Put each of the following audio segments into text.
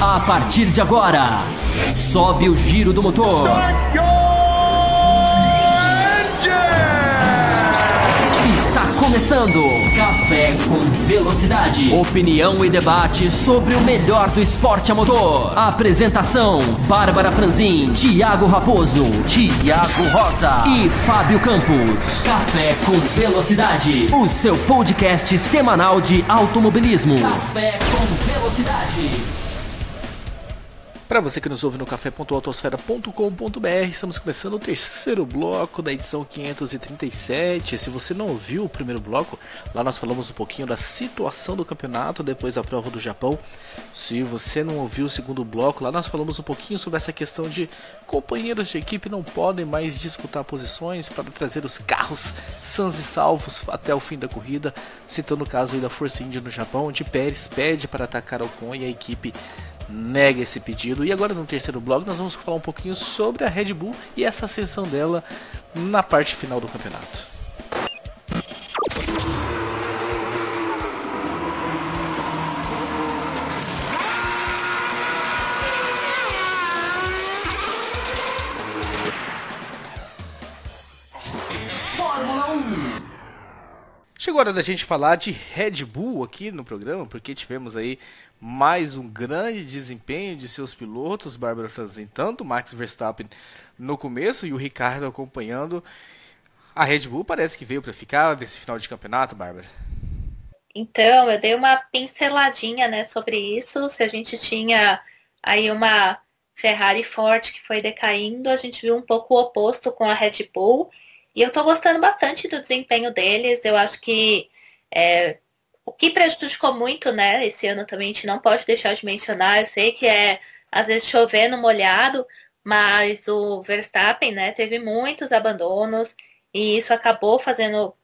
A partir de agora, sobe o giro do motor. Está começando Café com Velocidade. Opinião e debate sobre o melhor do esporte a motor. Apresentação: Bárbara Franzin, Thiago Raposo, Thiago Rosa e Fábio Campos. Café com Velocidade, o seu podcast semanal de automobilismo. Café com Velocidade. Para você que nos ouve no café.autosfera.com.br, estamos começando o terceiro bloco da edição 537. Se você não ouviu o primeiro bloco, lá nós falamos um pouquinho da situação do campeonato depois da prova do Japão. Se você não ouviu o segundo bloco, lá nós falamos um pouquinho sobre essa questão de companheiros de equipe não podem mais disputar posições para trazer os carros sãos e salvos até o fim da corrida, citando o caso aí da Force India no Japão, onde Pérez pede para atacar Ocon e a equipe nega esse pedido. E agora no terceiro bloco nós vamos falar um pouquinho sobre a Red Bull e essa ascensão dela na parte final do campeonato. Fórmula 1. Chegou a hora da gente falar de Red Bull aqui no programa, porque tivemos aí mais um grande desempenho de seus pilotos, Bárbara Franzin, tanto Max Verstappen no começo e o Ricardo acompanhando. A Red Bull parece que veio para ficar nesse final de campeonato, Bárbara. Então, eu dei uma pinceladinha, né, sobre isso. Se a gente tinha aí uma Ferrari forte que foi decaindo, a gente viu um pouco o oposto com a Red Bull. E eu tô gostando bastante do desempenho deles. Eu acho que o que prejudicou muito, né, esse ano também, a gente não pode deixar de mencionar. Eu sei que às vezes chovendo molhado, mas o Verstappen, né, teve muitos abandonos e isso acabou fazendo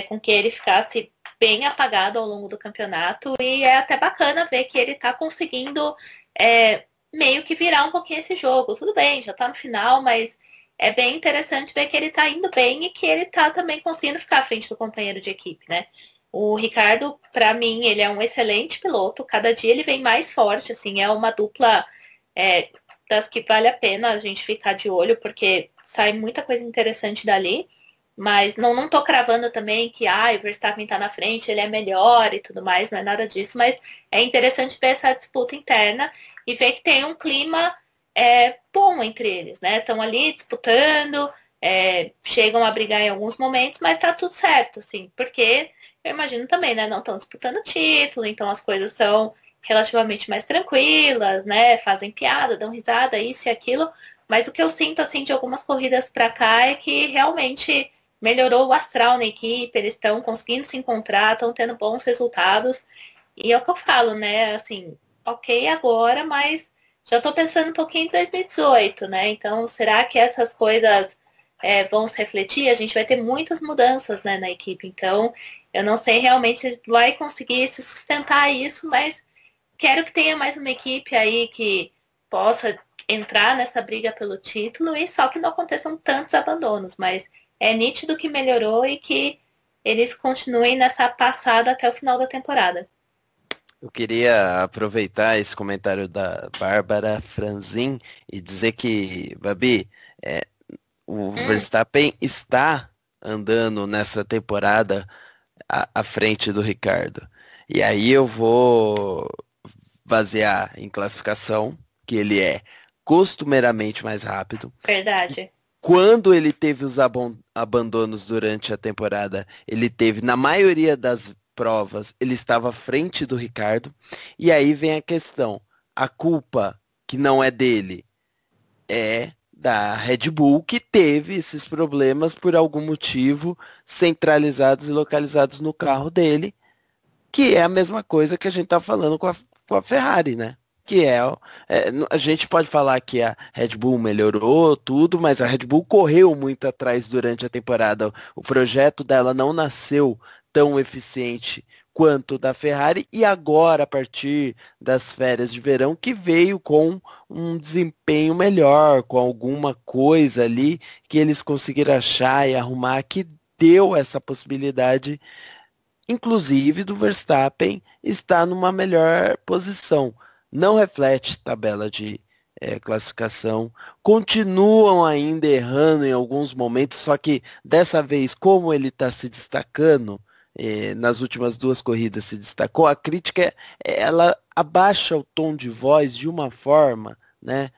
com que ele ficasse bem apagado ao longo do campeonato. E é até bacana ver que ele tá conseguindo meio que virar um pouquinho esse jogo. Tudo bem, já tá no final, mas é bem interessante ver que ele tá indo bem e que ele tá também conseguindo ficar à frente do companheiro de equipe, né? O Ricardo, para mim, ele é um excelente piloto. Cada dia ele vem mais forte, assim. É uma dupla das que vale a pena a gente ficar de olho, porque sai muita coisa interessante dali. Mas não tô cravando também que o Verstappen tá na frente, ele é melhor e tudo mais. Não é nada disso. Mas é interessante ver essa disputa interna e ver que tem um clima bom entre eles, né? Estão ali disputando, chegam a brigar em alguns momentos, mas tá tudo certo, assim, porque eu imagino também, né? Não estão disputando título, então as coisas são relativamente mais tranquilas, né? Fazem piada, dão risada, isso e aquilo, mas o que eu sinto, assim, de algumas corridas pra cá é que realmente melhorou o astral na equipe, eles estão conseguindo se encontrar, estão tendo bons resultados, e é o que eu falo, né? Assim, ok agora, mas já tô pensando um pouquinho em 2018, né? Então, será que essas coisas vão se refletir? A gente vai ter muitas mudanças, né, na equipe. Então, eu não sei realmente se vai conseguir se sustentar isso, mas quero que tenha mais uma equipe aí que possa entrar nessa briga pelo título e só que não aconteçam tantos abandonos. Mas é nítido que melhorou e que eles continuem nessa passada até o final da temporada. Eu queria aproveitar esse comentário da Bárbara Franzin e dizer que, Babi, o Verstappen está andando nessa temporada à frente do Ricardo. E aí eu vou basear em classificação, que ele é costumeiramente mais rápido. Verdade. Quando ele teve os abandonos durante a temporada, ele teve, na maioria das provas, ele estava à frente do Ricardo. E aí vem a questão, a culpa que não é dele é da Red Bull, que teve esses problemas por algum motivo centralizados e localizados no carro dele, que é a mesma coisa que a gente tá falando com a Ferrari, né? Que a gente pode falar que a Red Bull melhorou tudo, mas a Red Bull correu muito atrás durante a temporada. O projeto dela não nasceu tão eficiente quanto da Ferrari, e agora, a partir das férias de verão, que veio com um desempenho melhor, com alguma coisa ali que eles conseguiram achar e arrumar, que deu essa possibilidade, inclusive, do Verstappen estar numa melhor posição. não reflete tabela de classificação, continuam ainda errando em alguns momentos, só que dessa vez, como ele está se destacando, nas últimas 2 corridas se destacou, a crítica ela abaixa o tom de voz de uma forma, né?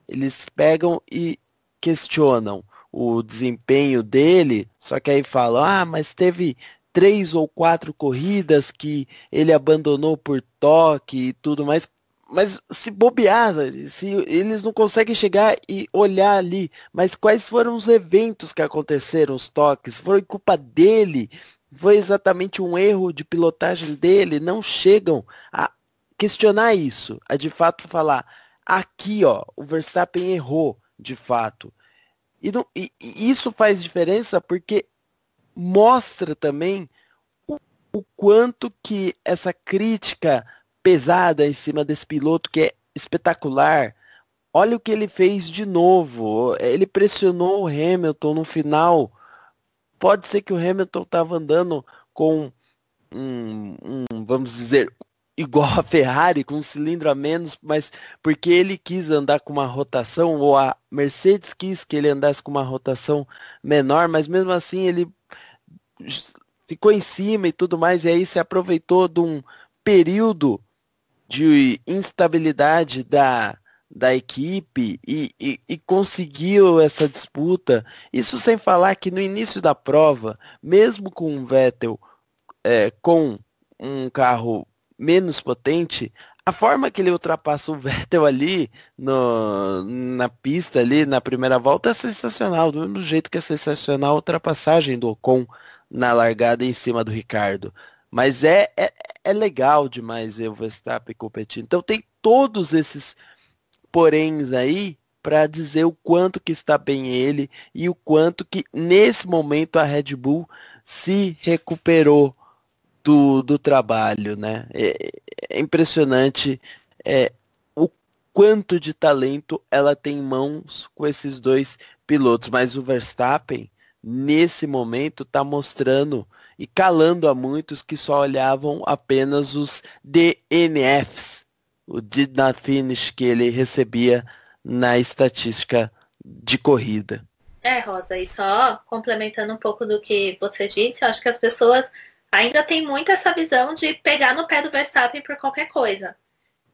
Eles pegam e questionam o desempenho dele, só que aí falam, mas teve 3 ou 4 corridas que ele abandonou por toque e tudo mais. Mas se bobear, se eles não conseguem chegar e olhar ali, mas quais foram os eventos que aconteceram, os toques? Foi culpa dele? Foi exatamente um erro de pilotagem dele? Não chegam a questionar isso, a de fato falar, aqui ó, o Verstappen errou, de fato. E isso faz diferença porque mostra também o quanto que essa crítica pesada em cima desse piloto que é espetacular. Olha o que ele fez de novo. Ele pressionou o Hamilton no final. Pode ser que o Hamilton estava andando com vamos dizer, igual a Ferrari, com um cilindro a menos, mas porque ele quis andar com uma rotação, ou a Mercedes quis que ele andasse com uma rotação menor, mas mesmo assim ele ficou em cima e tudo mais, e aí se aproveitou de um período de instabilidade da equipe e conseguiu essa disputa. Isso sem falar que no início da prova, mesmo com o Vettel com um carro menos potente, a forma que ele ultrapassa o Vettel ali na pista, ali na primeira volta, é sensacional. Do mesmo jeito que é sensacional a ultrapassagem do Ocon na largada em cima do Ricardo. Mas é legal demais ver o Verstappen competindo. Então tem todos esses poréns aí para dizer o quanto que está bem ele e o quanto que nesse momento a Red Bull se recuperou do trabalho, né? É impressionante o quanto de talento ela tem em mãos com esses 2 pilotos, mas o Verstappen nesse momento está mostrando e calando a muitos que só olhavam apenas os DNFs, o Did Not Finish, que ele recebia na estatística de corrida. Rosa, e só complementando um pouco do que você disse, eu acho que as pessoas ainda têm muito essa visão de pegar no pé do Verstappen por qualquer coisa.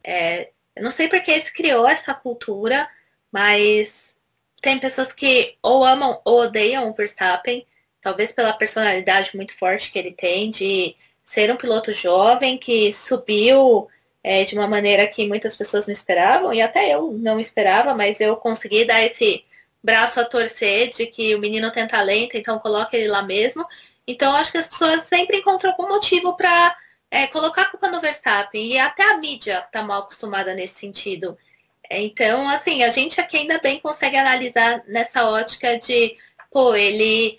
Eu não sei porque se criou essa cultura, mas tem pessoas que ou amam ou odeiam o Verstappen, talvez pela personalidade muito forte que ele tem, de ser um piloto jovem que subiu de uma maneira que muitas pessoas não esperavam, e até eu não esperava, mas eu consegui dar esse braço a torcer de que o menino tem talento, então coloca ele lá mesmo. Então acho que as pessoas sempre encontram algum motivo para colocar a culpa no Verstappen, e até a mídia está mal acostumada nesse sentido. Então, assim, a gente aqui ainda bem consegue analisar nessa ótica de, ele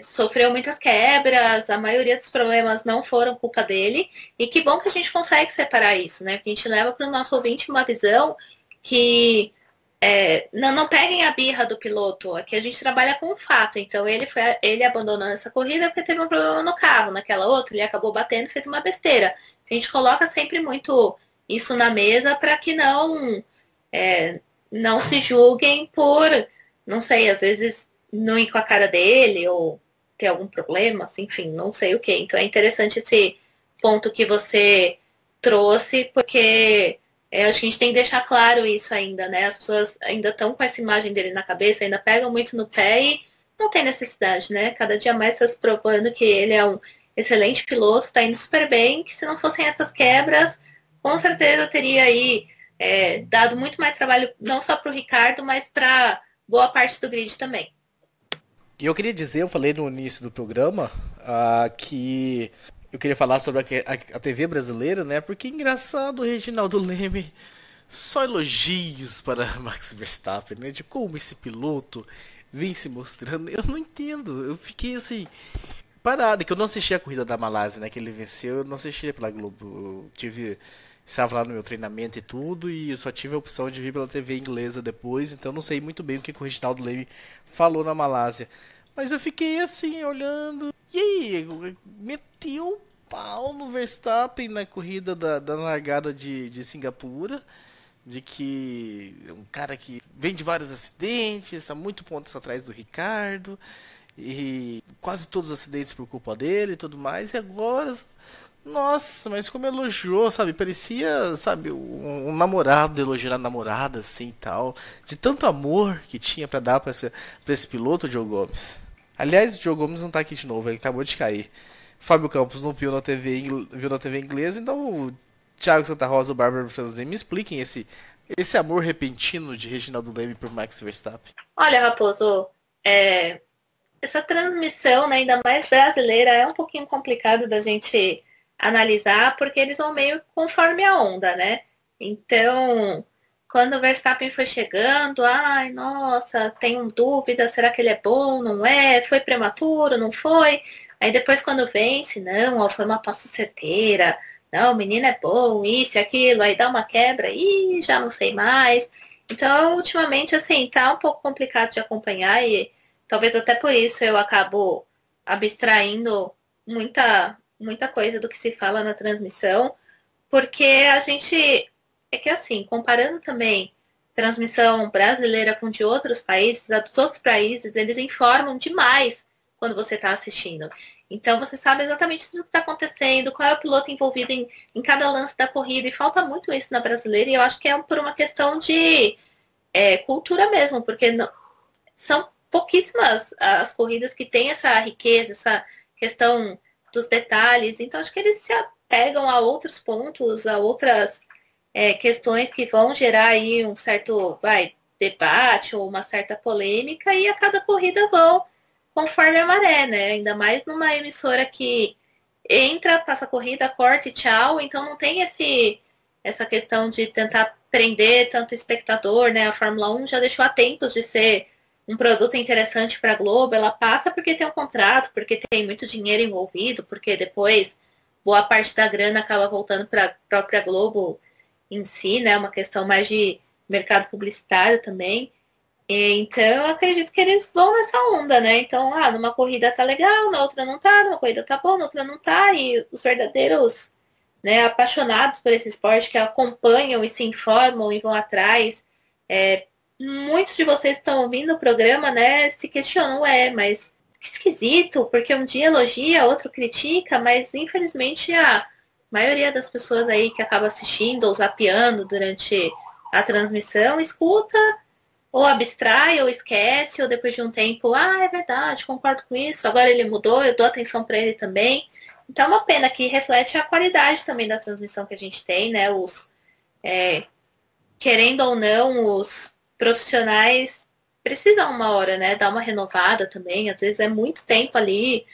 sofreu muitas quebras, a maioria dos problemas não foram culpa dele, e que bom que a gente consegue separar isso, né? Que a gente leva para o nosso ouvinte uma visão que não peguem a birra do piloto, aqui a gente trabalha com um fato. Então ele abandonou essa corrida porque teve um problema no carro, naquela outra ele acabou batendo e fez uma besteira. A gente coloca sempre muito isso na mesa para que não se julguem por, não sei, às vezes não ir com a cara dele ou ter algum problema, assim, enfim, não sei o que. Então é interessante esse ponto que você trouxe, porque acho que a gente tem que deixar claro isso ainda, né? As pessoas ainda estão com essa imagem dele na cabeça, ainda pegam muito no pé e não tem necessidade, né? Cada dia mais está se provando que ele é um excelente piloto, está indo super bem, que se não fossem essas quebras, com certeza teria aí dado muito mais trabalho, não só para o Ricardo, mas para boa parte do grid também. E eu queria dizer, eu falei no início do programa, que eu queria falar sobre a TV brasileira, né? Porque engraçado, o Reginaldo Leme, só elogios para Max Verstappen, né? De como esse piloto vem se mostrando. Eu não entendo, eu fiquei assim, parado, que eu não assisti a corrida da Malásia, né? Que ele venceu, eu não assisti pela Globo. Estava lá no meu treinamento e tudo, e eu só tive a opção de vir pela TV inglesa depois, então eu não sei muito bem o que o Reginaldo Leme falou na Malásia. Mas eu fiquei assim, olhando, e aí, meteu pau no Verstappen na corrida da largada de Singapura, de que é um cara que vem de vários acidentes, está muito pontos atrás do Ricardo, e quase todos os acidentes por culpa dele e tudo mais, e agora, nossa, mas como elogiou, sabe, parecia, sabe, um namorado elogiar a namorada, assim, e tal, de tanto amor que tinha pra dar pra esse piloto, o Joe Gomes. Aliás, o Joe Gomes não tá aqui de novo, ele acabou de cair. Fábio Campos não viu na TV, viu na TV inglesa, então o Thiago Santa Rosa e o Bárbara Franzin me expliquem esse amor repentino de Reginaldo Leme por Max Verstappen. Olha, Raposo, essa transmissão, né, ainda mais brasileira, é um pouquinho complicado da gente analisar, porque eles vão meio conforme a onda, né? Então, quando o Verstappen foi chegando, ai, nossa, tenho dúvida, será que ele é bom, não é? Foi prematuro, não foi? Aí depois quando vence, não, ó, foi uma passo certeira, não, o menino é bom, isso e aquilo, aí dá uma quebra, e já não sei mais. Então, ultimamente, assim, tá um pouco complicado de acompanhar e talvez até por isso eu acabo abstraindo muita coisa do que se fala na transmissão, porque a gente, é que assim, comparando também transmissão brasileira com de outros países, a dos outros países, eles informam demais quando você está assistindo. Então você sabe exatamente tudo que está acontecendo, qual é o piloto envolvido em cada lance da corrida, e falta muito isso na brasileira, e eu acho que é por uma questão de cultura mesmo, porque são pouquíssimas as corridas que têm essa riqueza, essa questão dos detalhes, então acho que eles se apegam a outros pontos, a outras questões que vão gerar aí um certo debate ou uma certa polêmica, e a cada corrida vão conforme a maré, né? Ainda mais numa emissora que entra, passa a corrida, corta e tchau, então não tem essa questão de tentar prender tanto espectador, né? A Fórmula 1 já deixou há tempos de ser um produto interessante para a Globo, ela passa porque tem um contrato, porque tem muito dinheiro envolvido, porque depois boa parte da grana acaba voltando para a própria Globo em si, né? Uma questão mais de mercado publicitário também. Então, eu acredito que eles vão nessa onda, né? Então, numa corrida tá legal, na outra não tá, numa corrida tá bom, na outra não tá, e os verdadeiros, né, apaixonados por esse esporte, que acompanham e se informam e vão atrás, muitos de vocês estão ouvindo o programa, né, se questionam, mas que esquisito, porque um dia elogia, outro critica, mas infelizmente a maioria das pessoas aí que acaba assistindo ou zapeando durante a transmissão, escuta, ou abstrai, ou esquece, ou depois de um tempo, é verdade, concordo com isso, agora ele mudou, eu dou atenção para ele também. Então é uma pena que reflete a qualidade também da transmissão que a gente tem, né? Querendo ou não, os profissionais precisam uma hora, né? Dar uma renovada também, às vezes é muito tempo ali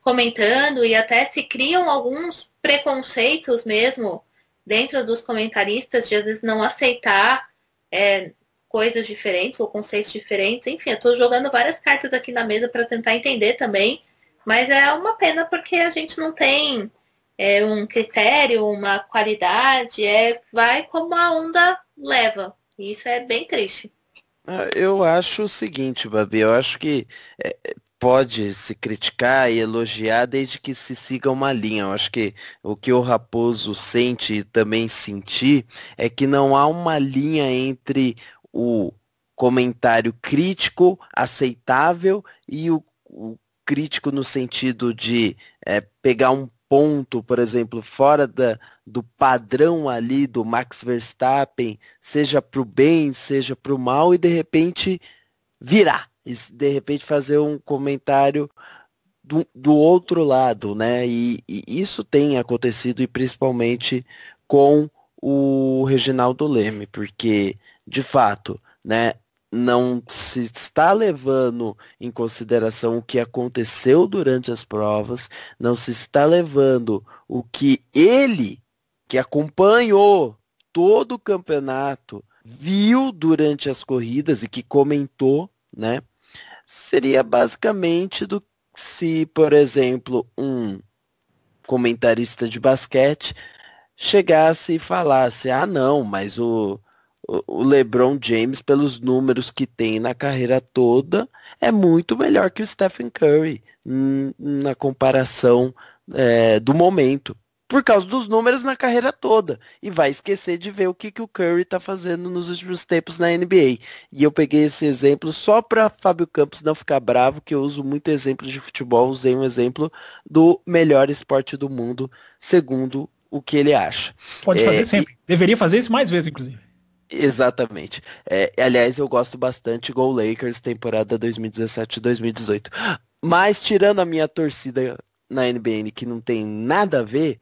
comentando, e até se criam alguns preconceitos mesmo dentro dos comentaristas, de às vezes não aceitar coisas diferentes ou conceitos diferentes. Enfim, eu estou jogando várias cartas aqui na mesa para tentar entender também, mas é uma pena porque a gente não tem um critério, uma qualidade, vai como a onda leva, e isso é bem triste. Eu acho o seguinte, Babi, eu acho que pode se criticar e elogiar desde que se siga uma linha. Eu acho que o que o Raposo sente e também sentir é que não há uma linha entre o comentário crítico, aceitável, e o crítico no sentido de pegar um ponto, por exemplo, fora do padrão ali do Max Verstappen, seja para o bem, seja para o mal, e de repente virar, e de repente fazer um comentário do outro lado, né? E isso tem acontecido, e principalmente com o Reginaldo Leme, porque de fato, né, não se está levando em consideração o que aconteceu durante as provas, não se está levando o que ele, que acompanhou todo o campeonato, viu durante as corridas e que comentou, né? Seria basicamente se, por exemplo, um comentarista de basquete chegasse e falasse, não, mas o LeBron James, pelos números que tem na carreira toda, é muito melhor que o Stephen Curry na comparação do momento, por causa dos números na carreira toda, e vai esquecer de ver o que o Curry está fazendo nos últimos tempos na NBA. E eu peguei esse exemplo só para Fábio Campos não ficar bravo, que eu uso muito exemplo de futebol, usei um exemplo do melhor esporte do mundo, segundo o que ele acha. Pode fazer sempre, deveria fazer isso mais vezes, inclusive. Exatamente. Aliás, eu gosto bastante Go Lakers, temporada 2017-2018. Mas, tirando a minha torcida na NBA, que não tem nada a ver,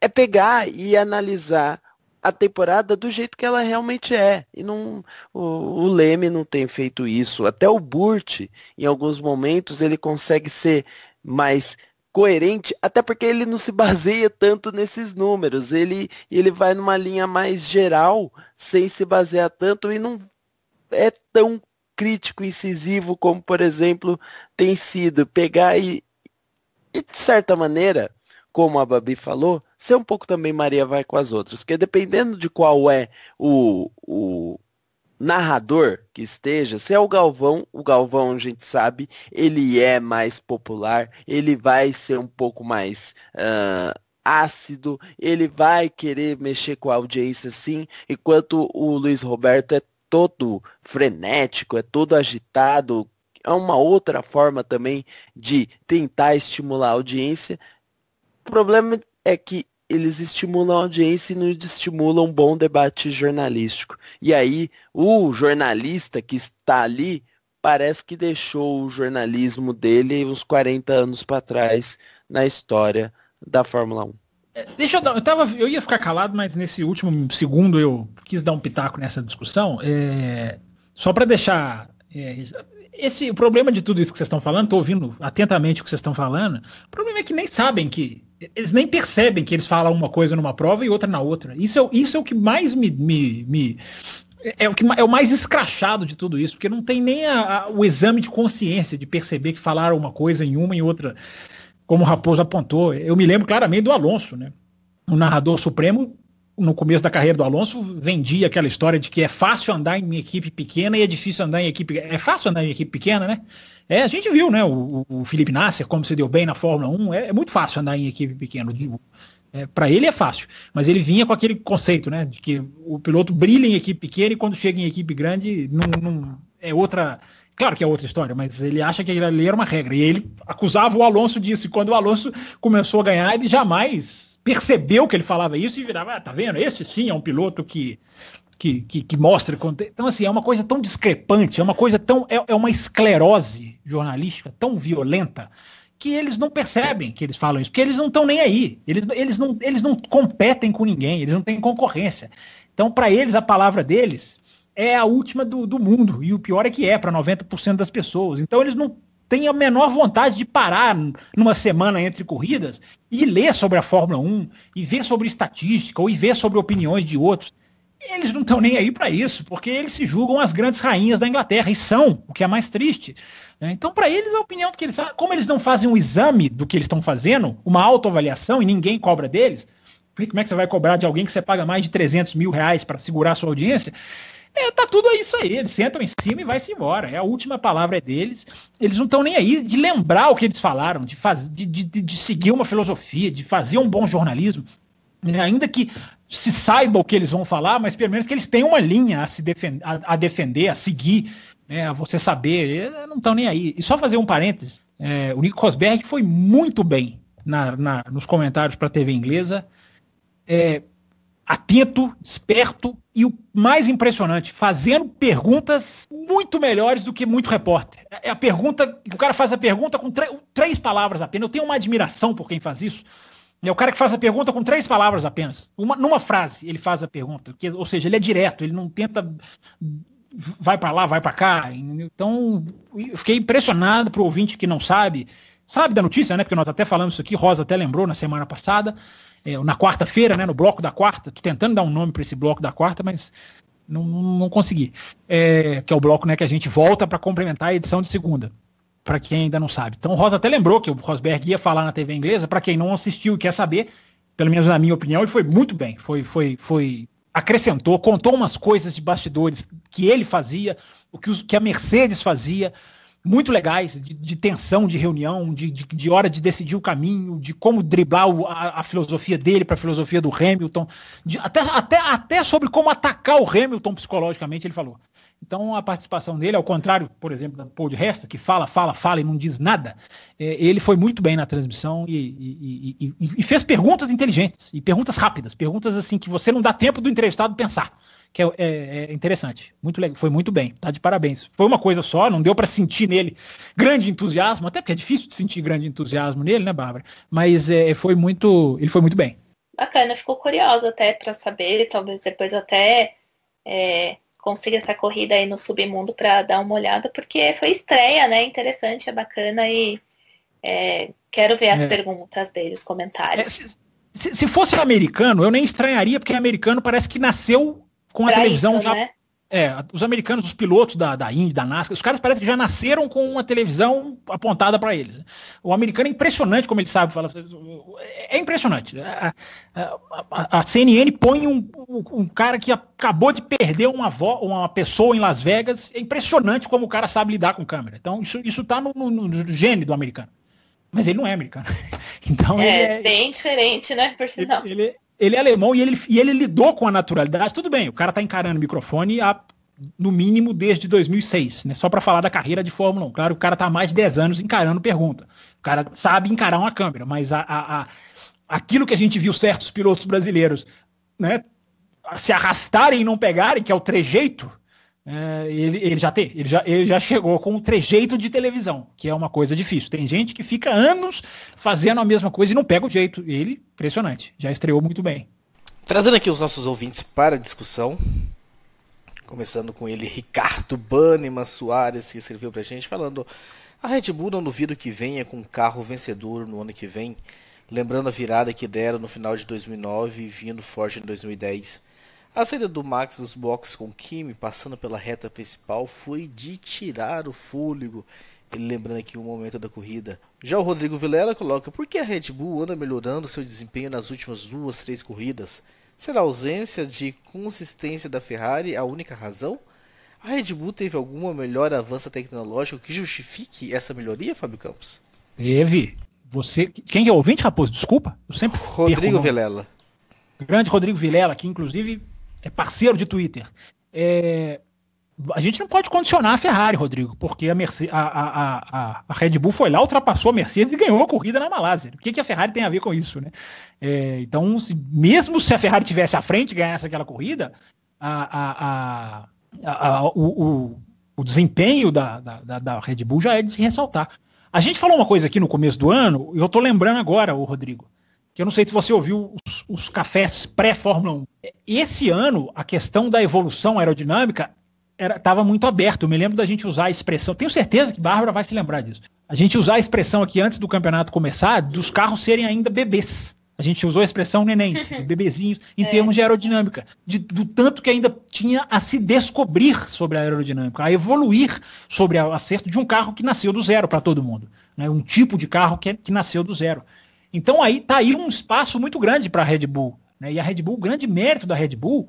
é pegar e analisar a temporada do jeito que ela realmente é. E o Leme não tem feito isso. Até o Burt, em alguns momentos, ele consegue ser mais coerente, até porque ele não se baseia tanto nesses números. Ele vai numa linha mais geral, sem se basear tanto, e não é tão crítico, incisivo, como, por exemplo, tem sido. Pegar e de certa maneira, como a Babi falou, ser um pouco também Maria vai com as outras. Porque dependendo de qual é o narrador que esteja, se é o Galvão a gente sabe, ele é mais popular, ele vai ser um pouco mais ácido, ele vai querer mexer com a audiência sim, enquanto o Luiz Roberto é todo frenético, é todo agitado. É uma outra forma também de tentar estimular a audiência. O problema é que eles estimulam a audiência e não estimulam um bom debate jornalístico. E aí, o jornalista que está ali parece que deixou o jornalismo dele uns 40 anos para trás na história da Fórmula 1. Eu ia ficar calado, mas nesse último segundo eu quis dar um pitaco nessa discussão. Só para deixar... o problema de tudo isso que vocês estão falando, estou ouvindo atentamente o que vocês estão falando, o problema é que nem sabem eles nem percebem que eles falam uma coisa numa prova e outra na outra. Isso é o que mais é o mais escrachado de tudo isso, porque não tem nem o exame de consciência de perceber que falaram uma coisa em uma e outra, como o Raposo apontou. Eu me lembro claramente do Alonso, né? O narrador supremo, no começo da carreira do Alonso, vendia aquela história de que é fácil andar em equipe pequena e é difícil andar em equipe... É fácil andar em equipe pequena, né? A gente viu, né? O Felipe Nasser, como se deu bem na Fórmula 1. É muito fácil andar em equipe pequena. Para ele é fácil. Mas ele vinha com aquele conceito, né? De que o piloto brilha em equipe pequena e quando chega em equipe grande, não é outra... Claro que é outra história, mas ele acha que ali era uma regra. E ele acusava o Alonso disso. E quando o Alonso começou a ganhar, ele jamais percebeu que ele falava isso e virava, tá vendo? Esse sim é um piloto que mostra. Então, assim, é uma coisa tão discrepante, é uma coisa tão. É uma esclerose jornalística tão violenta que eles não percebem que eles falam isso, porque eles não estão nem aí. Eles não competem com ninguém, eles não têm concorrência. Então, para eles, a palavra deles é a última do mundo. E o pior é que para 90% das pessoas. Então, eles não têm a menor vontade de parar numa semana entre corridas e ler sobre a Fórmula 1, e ver sobre estatística, ou ver sobre opiniões de outros. Eles não estão nem aí para isso, porque eles se julgam as grandes rainhas da Inglaterra, e são, o que é mais triste. Então, para eles, a opinião do que eles fazem, como eles não fazem um exame do que eles estão fazendo, uma autoavaliação, e ninguém cobra deles, como é que você vai cobrar de alguém que você paga mais de 300 mil reais para segurar a sua audiência? Tá tudo isso aí, eles sentam em cima e vai-se embora. A última palavra é deles. Eles não estão nem aí de lembrar o que eles falaram, de seguir uma filosofia, de fazer um bom jornalismo. Ainda que se saiba o que eles vão falar, mas pelo menos que eles tenham uma linha a defender, a seguir, a você saber. Eles não estão nem aí. E só fazer um parênteses, o Nico Rosberg foi muito bem nos comentários para a TV inglesa, atento, esperto e o mais impressionante, fazendo perguntas muito melhores do que muito repórter. O cara faz a pergunta com 3 palavras apenas. Eu tenho uma admiração por quem faz isso. É o cara que faz a pergunta com 3 palavras apenas. Numa frase ele faz a pergunta. Ou seja, ele é direto, ele não tenta... Vai para lá, vai para cá. Então, eu fiquei impressionado pro ouvinte que não sabe da notícia, né? Porque nós até falamos isso aqui, Rosa até lembrou na semana passada. Na quarta-feira, né, no bloco da quarta, tô tentando dar um nome para esse bloco da quarta, mas não consegui. Que é o bloco, né, que a gente volta para complementar a edição de segunda, para quem ainda não sabe. Então o Rosa até lembrou que o Rosberg ia falar na TV inglesa, para quem não assistiu e quer saber, pelo menos na minha opinião, ele foi muito bem, acrescentou, contou umas coisas de bastidores que ele fazia, o que a Mercedes fazia, muito legais, de tensão, de reunião, de hora de decidir o caminho, de como driblar a filosofia dele para a filosofia do Hamilton, até sobre como atacar o Hamilton psicologicamente, ele falou. Então a participação dele, ao contrário, por exemplo, da Paul de Resta, que fala e não diz nada, ele foi muito bem na transmissão e fez perguntas inteligentes, e perguntas rápidas, perguntas assim que você não dá tempo do entrevistado pensar, que é interessante, muito legal, foi muito bem, tá de parabéns. Foi uma coisa só, não deu para sentir nele grande entusiasmo, até porque é difícil de sentir grande entusiasmo nele, né, Bárbara? Mas ele foi muito bem. Bacana, ficou curiosa até para saber, talvez depois eu até consiga essa corrida aí no Submundo para dar uma olhada, porque foi estreia, né? Interessante, é bacana e quero ver as perguntas dele, os comentários. Se fosse americano, eu nem estranharia, porque americano parece que nasceu com a televisão já. Né? Os americanos, os pilotos da Indy, da NASCAR, os caras parecem que já nasceram com uma televisão apontada para eles. O americano é impressionante como ele sabe falar. É impressionante. A CNN põe um cara que acabou de perder uma pessoa em Las Vegas. É impressionante como o cara sabe lidar com câmera. Então isso tá no gene do americano. Mas ele não é americano. Então, bem diferente, né, por sinal. Ele é alemão e ele lidou com a naturalidade. Tudo bem, o cara tá encarando o microfone no mínimo desde 2006, né? Só para falar da carreira de Fórmula 1. Claro, o cara tá há mais de 10 anos encarando pergunta. O cara sabe encarar uma câmera, mas aquilo que a gente viu certos pilotos brasileiros, né, se arrastarem e não pegarem, que é o trejeito, ele já chegou com um trejeito de televisão, que é uma coisa difícil. Tem gente que fica anos fazendo a mesma coisa e não pega o jeito. Ele, impressionante, já estreou muito bem. Trazendo aqui os nossos ouvintes para a discussão, começando com ele, Ricardo Banniman Soares, que escreveu pra gente, falando: a Red Bull não duvido que venha com um carro vencedor no ano que vem, lembrando a virada que deram no final de 2009 e vindo forte em 2010. A saída do Max dos boxes com Kimi, passando pela reta principal, foi de tirar o fôlego. Ele lembrando aqui um momento da corrida. Já o Rodrigo Vilela coloca: por que a Red Bull anda melhorando seu desempenho nas últimas 2-3 corridas? Será a ausência de consistência da Ferrari a única razão? A Red Bull teve alguma melhor avanço tecnológico que justifique essa melhoria, Fábio Campos? Teve. Você, quem é ouvinte, Raposo? Desculpa. Eu sempre Rodrigo Vilela. Grande Rodrigo Vilela, que inclusive é parceiro de Twitter. A gente não pode condicionar a Ferrari, Rodrigo, porque a Red Bull foi lá, ultrapassou a Mercedes e ganhou a corrida na Malásia. O que a Ferrari tem a ver com isso, né? Então, mesmo se a Ferrari tivesse à frente e ganhasse aquela corrida, o desempenho da Red Bull já é de se ressaltar. A gente falou uma coisa aqui no começo do ano, e eu tô lembrando agora, Rodrigo, que eu não sei se você ouviu os cafés pré-Fórmula 1. Esse ano, a questão da evolução aerodinâmica estava muito aberta. Eu me lembro da gente usar a expressão, tenho certeza que Bárbara vai se lembrar disso. A gente usar a expressão aqui antes do campeonato começar, dos carros serem ainda bebês. A gente usou a expressão nenéns, bebezinhos, em termos de aerodinâmica. Do tanto que ainda tinha a se descobrir sobre a aerodinâmica, a evoluir sobre o acerto de um carro que nasceu do zero para todo mundo. Né? Um tipo de carro que nasceu do zero. Então tá aí um espaço muito grande para a Red Bull. Né? E a Red Bull, o grande mérito da Red Bull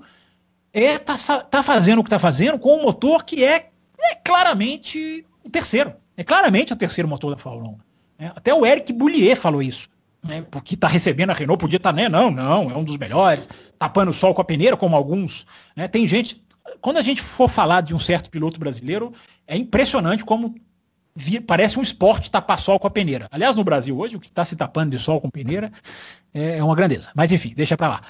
tá fazendo o que está fazendo com um motor que é claramente o terceiro. É claramente o terceiro motor da Fórmula 1. Né? Até o Eric Boulier falou isso. Né? Porque está recebendo a Renault, podia estar, né? Não, é um dos melhores, tapando o sol com a peneira, como alguns. Né? Tem gente, quando a gente for falar de um certo piloto brasileiro, é impressionante como parece um esporte tapar sol com a peneira. Aliás, no Brasil hoje, o que está se tapando de sol com peneira é uma grandeza. Mas enfim, deixa para lá.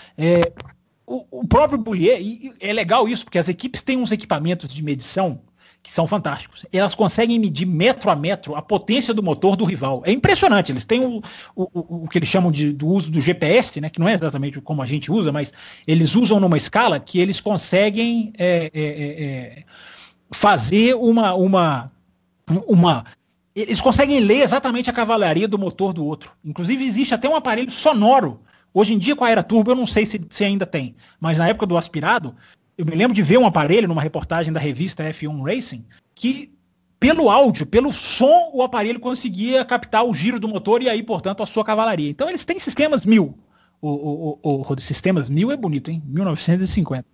O próprio Boulier, e é legal isso, porque as equipes têm uns equipamentos de medição que são fantásticos. Elas conseguem medir metro a metro a potência do motor do rival. É impressionante. Eles têm o que eles chamam do uso do GPS, né, que não é exatamente como a gente usa, mas eles usam numa escala que eles conseguem fazer eles conseguem ler exatamente a cavalaria do motor do outro. Inclusive existe até um aparelho sonoro. Hoje em dia com a Aero Turbo eu não sei se ainda tem, mas na época do aspirado, eu me lembro de ver um aparelho numa reportagem da revista F1 Racing, que pelo áudio, pelo som, o aparelho conseguia captar o giro do motor e aí, portanto, a sua cavalaria. Então eles têm sistemas 1000. Sistemas 1000 é bonito, hein? 1950.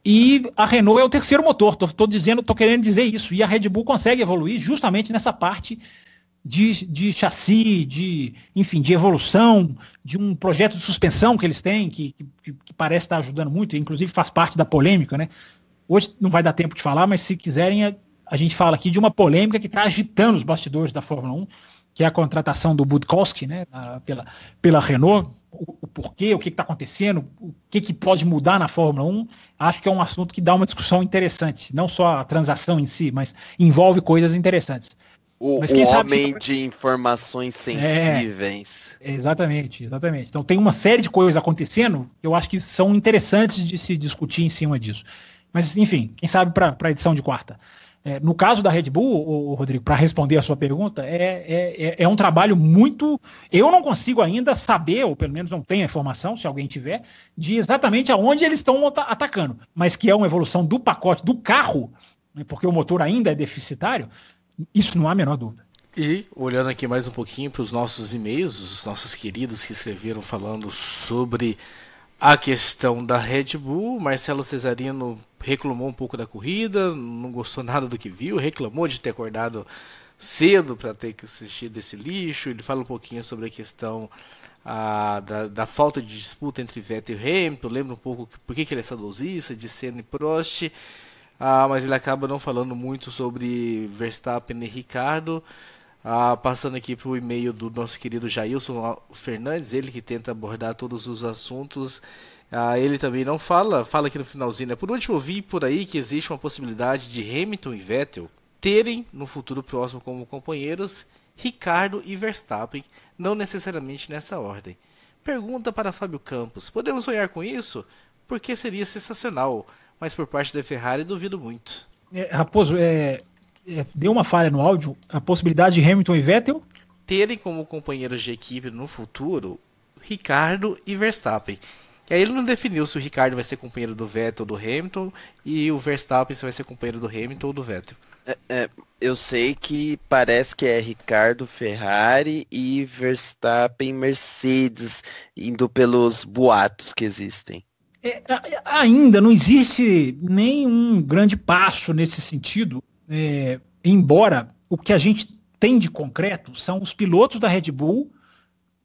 E a Renault é o terceiro motor, tô querendo dizer isso. E a Red Bull consegue evoluir justamente nessa parte de chassi, enfim, de evolução, de um projeto de suspensão que eles têm, que parece estar ajudando muito, inclusive faz parte da polêmica, né? Hoje não vai dar tempo de falar, mas se quiserem, a gente fala aqui de uma polêmica que está agitando os bastidores da Fórmula 1, que é a contratação do Budkowski, né, pela Renault. O porquê, o que está acontecendo, o que pode mudar na Fórmula 1, acho que é um assunto que dá uma discussão interessante. Não só a transação em si, mas envolve coisas interessantes. O homem de informações sensíveis. Exatamente. Então tem uma série de coisas acontecendo que eu acho que são interessantes de se discutir em cima disso. Mas, enfim, quem sabe para a edição de quarta. No caso da Red Bull, Rodrigo, para responder a sua pergunta, é um trabalho muito... Eu não consigo ainda saber, ou pelo menos não tenho a informação, se alguém tiver, de exatamente aonde eles estão atacando. Mas que é uma evolução do pacote do carro, né, porque o motor ainda é deficitário, isso não há a menor dúvida. E, olhando aqui mais um pouquinho para os nossos e-mails, os nossos queridos que escreveram falando sobre a questão da Red Bull, Marcelo Cesarino reclamou um pouco da corrida, não gostou nada do que viu, reclamou de ter acordado cedo para ter que assistir desse lixo. Ele fala um pouquinho sobre a questão da falta de disputa entre Vettel e Hamilton, lembra um pouco por que ele é saudosista, de Senna e Prost, mas ele acaba não falando muito sobre Verstappen e Ricardo. Passando aqui para o e-mail do nosso querido Jailson Fernandes, ele que tenta abordar todos os assuntos. Ele também não fala aqui no finalzinho, né? Por último, eu vi por aí que existe uma possibilidade de Hamilton e Vettel terem no futuro próximo como companheiros Ricardo e Verstappen, não necessariamente nessa ordem. Pergunta para Fábio Campos: podemos sonhar com isso? Porque seria sensacional, mas por parte da Ferrari duvido muito. Raposo, deu uma falha no áudio, a possibilidade de Hamilton e Vettel terem como companheiros de equipe no futuro Ricardo e Verstappen. E aí ele não definiu se o Ricardo vai ser companheiro do Vettel ou do Hamilton e o Verstappen se vai ser companheiro do Hamilton ou do Vettel. Eu sei que parece que é Ricardo Ferrari e Verstappen Mercedes, indo pelos boatos que existem. Ainda não existe nenhum grande passo nesse sentido, embora o que a gente tem de concreto são os pilotos da Red Bull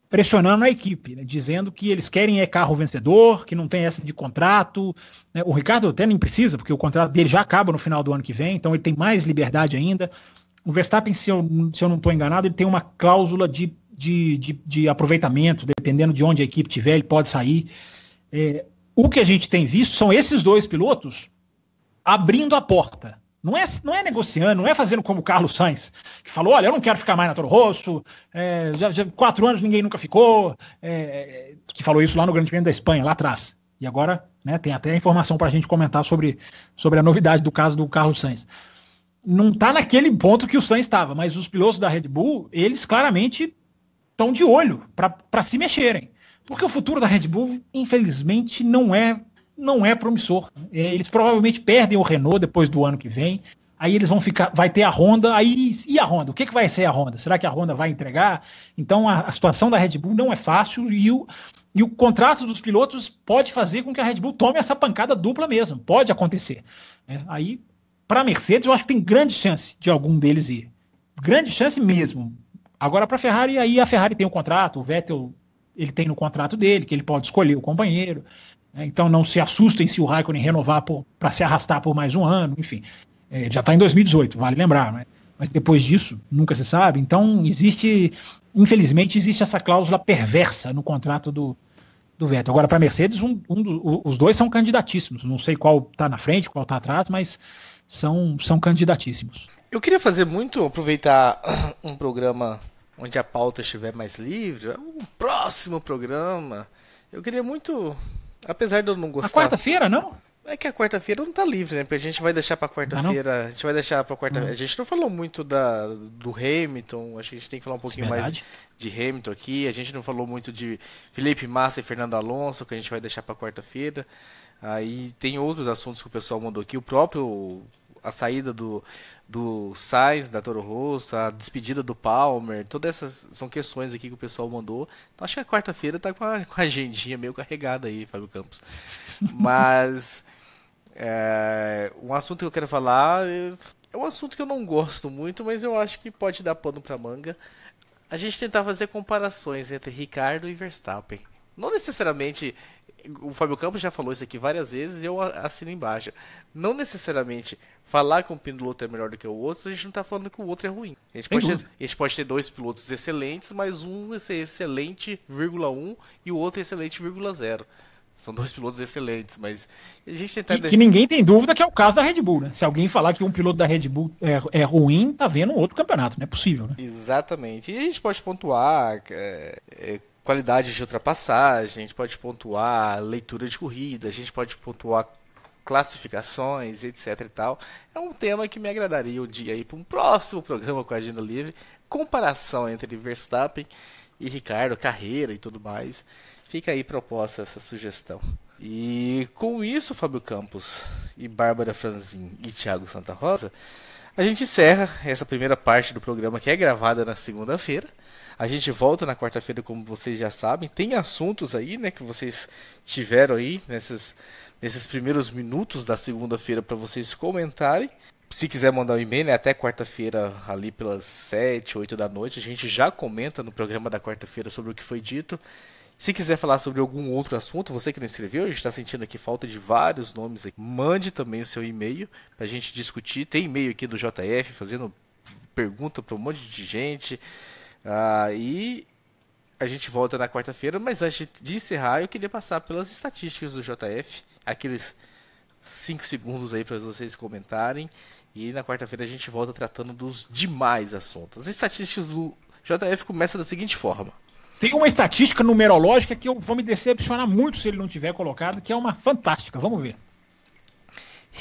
pressionando a equipe, né, dizendo que eles querem carro vencedor, que não tem essa de contrato, né. O Ricardo até nem precisa, porque o contrato dele já acaba no final do ano que vem, então ele tem mais liberdade ainda. O Verstappen, se eu não estou enganado, ele tem uma cláusula de aproveitamento, dependendo de onde a equipe estiver, ele pode sair. O que a gente tem visto são esses dois pilotos abrindo a porta. Não é negociando, não é fazendo como o Carlos Sainz, que falou: olha, eu não quero ficar mais na Toro Rosso, já 4 anos ninguém nunca ficou, que falou isso lá no Grande Prêmio da Espanha, lá atrás. E agora, né, tem até informação para a gente comentar sobre a novidade do caso do Carlos Sainz. Não está naquele ponto que o Sainz estava, mas os pilotos da Red Bull, eles claramente estão de olho para se mexerem. Porque o futuro da Red Bull, infelizmente, não é promissor. Eles provavelmente perdem o Renault depois do ano que vem. Aí eles vai ter a Honda. E a Honda? O que vai ser a Honda? Será que a Honda vai entregar? Então a situação da Red Bull não é fácil e o contrato dos pilotos pode fazer com que a Red Bull tome essa pancada dupla mesmo. Pode acontecer. Aí, para a Mercedes, eu acho que tem grande chance de algum deles ir. Grande chance mesmo. Agora, para a Ferrari, aí a Ferrari tem um contrato, o Vettel ele tem no contrato dele, que ele pode escolher o companheiro. Então não se assustem se o Raikkonen renovar para se arrastar por mais um ano, enfim. Já está em 2018, vale lembrar, né? Mas depois disso, nunca se sabe. Então infelizmente existe essa cláusula perversa no contrato do Vettel. Agora, para a Mercedes, os dois são candidatíssimos. Não sei qual está na frente, qual está atrás, mas são candidatíssimos. Eu queria aproveitar um programa onde a pauta estiver mais livre, um próximo programa. Eu queria muito... Apesar de eu não gostar... A quarta-feira, não? É que a quarta-feira não tá livre, né? Porque a gente vai deixar pra quarta-feira... A gente vai deixar pra quarta-feira... A gente não falou muito do Hamilton. Acho que a gente tem que falar um pouquinho mais de Hamilton aqui. A gente não falou muito de Felipe Massa e Fernando Alonso, que a gente vai deixar pra quarta-feira. Aí tem outros assuntos que o pessoal mandou aqui. A saída do Sainz, da Toro Rosso, a despedida do Palmer, todas essas são questões aqui que o pessoal mandou. Então acho que a quarta-feira tá com a agendinha meio carregada aí, Fábio Campos. Mas Um assunto que eu quero falar é um assunto que eu não gosto muito, mas eu acho que pode dar pano pra manga. A gente tentar fazer comparações entre Ricardo e Verstappen. Não necessariamente, o Fábio Campos já falou isso aqui várias vezes e eu assino embaixo. Não necessariamente falar que um piloto é melhor do que o outro, a gente não está falando que o outro é ruim. A gente pode ter dois pilotos excelentes, mas um é excelente, 1,1 e o outro é excelente, 0,0. São dois pilotos excelentes, mas a gente tentar... Que ninguém tem dúvida que é o caso da Red Bull, né? Se alguém falar que um piloto da Red Bull é ruim, tá vendo outro campeonato, não é possível, né? Exatamente. E a gente pode pontuar qualidade de ultrapassagem, a gente pode pontuar leitura de corrida, a gente pode pontuar classificações, etc e tal. É um tema que me agradaria um dia aí para um próximo programa com a Agenda Livre. Comparação entre Verstappen e Ricardo, carreira e tudo mais. Fica aí proposta essa sugestão. E com isso, Fábio Campos e Bárbara Franzin e Thiago Santa Rosa, a gente encerra essa primeira parte do programa que é gravada na segunda-feira. A gente volta na quarta-feira, como vocês já sabem. Tem assuntos aí, né, que vocês tiveram aí nesses primeiros minutos da segunda-feira para vocês comentarem. Se quiser mandar um e-mail, né, até quarta-feira, ali pelas 7, 8 da noite, a gente já comenta no programa da quarta-feira sobre o que foi dito. Se quiser falar sobre algum outro assunto, você que não escreveu, a gente está sentindo aqui falta de vários nomes aqui. Mande também o seu e-mail para a gente discutir. Tem e-mail aqui do JF fazendo pergunta para um monte de gente. E a gente volta na quarta-feira, mas antes de encerrar, eu queria passar pelas estatísticas do JF, aqueles 5 segundos aí para vocês comentarem. E na quarta-feira a gente volta tratando dos demais assuntos. As estatísticas do JF começam da seguinte forma. Tem uma estatística numerológica que eu vou me decepcionar muito se ele não tiver colocado, que é uma fantástica. Vamos ver.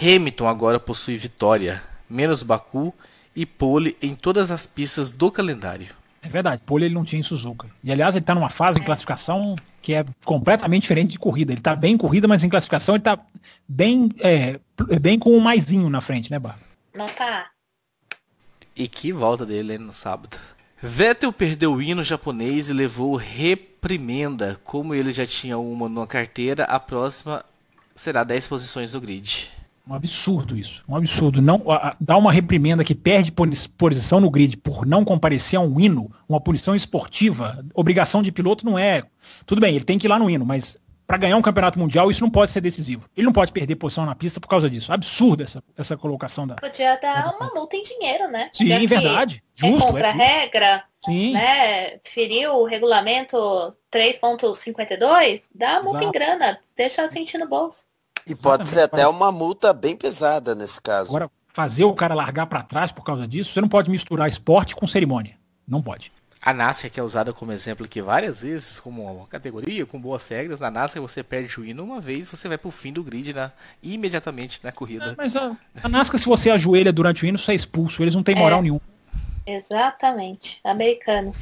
Hamilton agora possui vitória, menos Baku e pole em todas as pistas do calendário. É verdade, pole ele não tinha em Suzuka. E aliás, ele está numa fase de classificação que é completamente diferente de corrida. Ele está bem em corrida, mas em classificação ele está bem com um maisinho na frente, né, Bárbara? Não tá. E que volta dele no sábado. Vettel perdeu o hino japonês e levou reprimenda. Como ele já tinha uma na carteira, a próxima será 10 posições no grid. Um absurdo isso. Um absurdo. Não, dar uma reprimenda que perde posição no grid por não comparecer a um hino, uma punição esportiva, obrigação de piloto não é... Tudo bem, ele tem que ir lá no hino, mas para ganhar um campeonato mundial isso não pode ser decisivo. Ele não pode perder posição na pista por causa disso. Absurda essa colocação da... Podia dar uma multa em dinheiro, né? Sim, já verdade. Justo. É contra a regra, sim, né? Feriu o regulamento 3.52, dá a multa exato, em grana, deixa sentir no bolso. E pode ser até uma multa bem pesada nesse caso. Agora, fazer o cara largar para trás por causa disso, você não pode misturar esporte com cerimônia. Não pode. A NASCAR, que é usada como exemplo aqui várias vezes, como uma categoria, com boas regras, na NASCAR você perde o hino uma vez, você vai pro fim do grid imediatamente na corrida. Mas a NASCAR, se você ajoelha durante o hino, você é expulso. Eles não têm moral nenhuma. Exatamente. Americanos.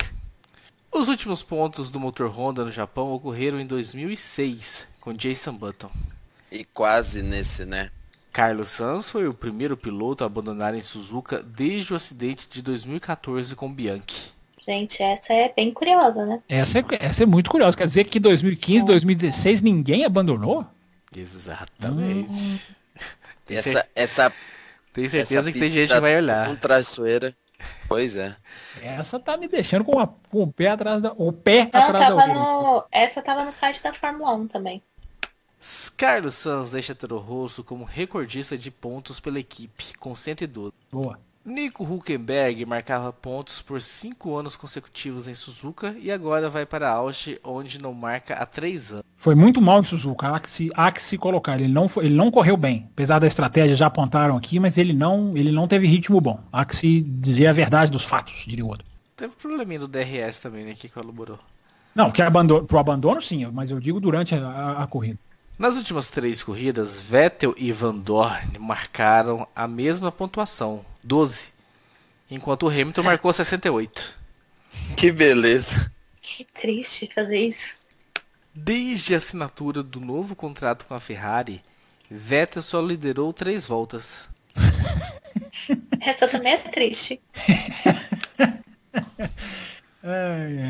Os últimos pontos do motor Honda no Japão ocorreram em 2006, com Jason Button. E quase nesse, né? Carlos Sainz foi o primeiro piloto a abandonar em Suzuka desde o acidente de 2014 com Bianchi. Gente, essa é bem curiosa, né? Essa é muito curiosa. Quer dizer que 2015, 2016 ninguém abandonou? Exatamente. Tenho certeza que tem gente que vai olhar. Com traiçoeira. Pois é. Essa tá me deixando com o pé atrás da outra. Essa tava no site da Fórmula 1 também. Carlos Sainz deixa Toro Rosso como recordista de pontos pela equipe, com 112. Boa. Nico Hülkenberg marcava pontos por 5 anos consecutivos em Suzuka e agora vai para a Audi, onde não marca há 3 anos. Foi muito mal em Suzuka, há que se colocar. Ele não correu bem. Apesar da estratégia, já apontaram aqui, mas ele não teve ritmo bom. Há que se dizer a verdade dos fatos, diria o outro. Teve probleminha do DRS também, né, que colaborou. Não, pro abandono sim, mas eu digo durante a corrida. Nas últimas 3 corridas, Vettel e Van Dorn marcaram a mesma pontuação, 12, enquanto o Hamilton marcou 68. Que beleza. Que triste fazer isso. Desde a assinatura do novo contrato com a Ferrari, Vettel só liderou 3 voltas. Essa também é triste.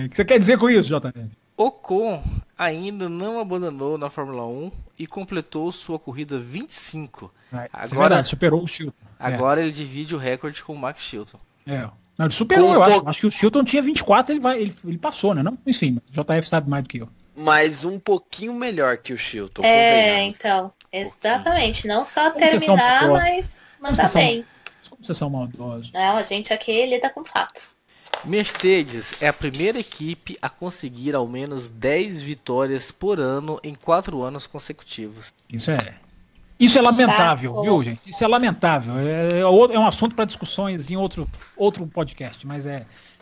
O que você quer dizer com isso, JN? Ocon ainda não abandonou na Fórmula 1 e completou sua corrida 25. Agora superou o Chilton. Agora ele divide o recorde com o Max Chilton. Não, ele superou, eu acho. Acho que o Chilton tinha 24, ele passou, né? Não? Enfim, o JF sabe mais do que eu. Mas um pouquinho melhor que o Chilton. Então, exatamente. Não só terminar, mas mandar bem. Como vocês são maldosos. Não, a gente aqui lida com fatos. Mercedes é a primeira equipe a conseguir ao menos 10 vitórias por ano em 4 anos consecutivos. Isso é lamentável, viu, gente? Isso é lamentável. É um assunto para discussões em outro podcast, mas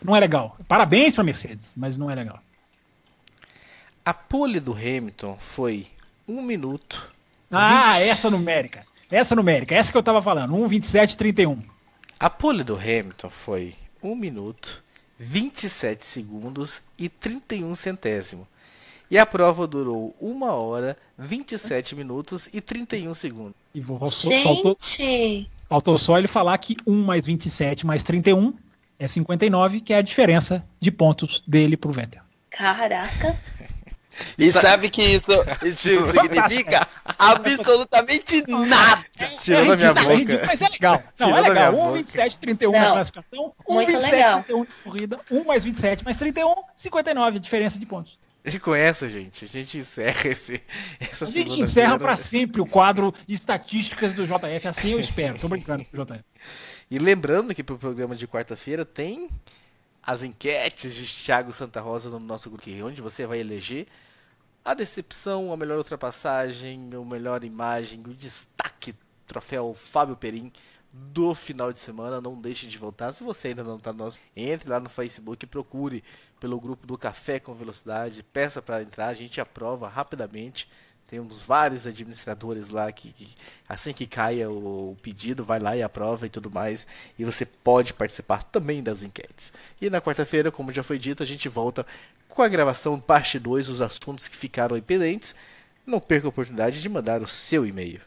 não é legal. Parabéns para a Mercedes, mas não é legal. A pole do Hamilton foi 1 minuto. Essa numérica. Essa que eu tava falando. 1:27:31. A pole do Hamilton foi 1 minuto, 27 segundos e 31 centésimo. E a prova durou 1 hora, 27 minutos e 31 segundos. E faltou só ele falar que 1 mais 27 mais 31 é 59, que é a diferença de pontos dele pro Vettel. Caraca. E sabe que isso significa absolutamente nada. Tirando a minha boca. Mas é legal. Não, é legal. 1:27:31 na classificação. Muito legal. 1:27:31 na corrida. 1 mais 27 mais 31, 59, diferença de pontos. E com essa, gente, a gente encerra essa A gente encerra para sempre o quadro de estatísticas do JF, assim eu espero. Tô brincando com o JF. E lembrando que pro programa de quarta-feira tem as enquetes de Thiago Santa Rosa no nosso grupo, onde você vai eleger a decepção, a melhor ultrapassagem, a melhor imagem, o destaque, troféu Fábio Perim do final de semana. Não deixe de votar. Se você ainda não está no nosso, entre lá no Facebook e procure pelo grupo do Café com Velocidade, peça para entrar, a gente aprova rapidamente. Temos vários administradores lá que assim que caia o pedido, vai lá e aprova e tudo mais. E você pode participar também das enquetes. E na quarta-feira, como já foi dito, a gente volta com a gravação parte 2, os assuntos que ficaram aí pendentes. Não perca a oportunidade de mandar o seu e-mail.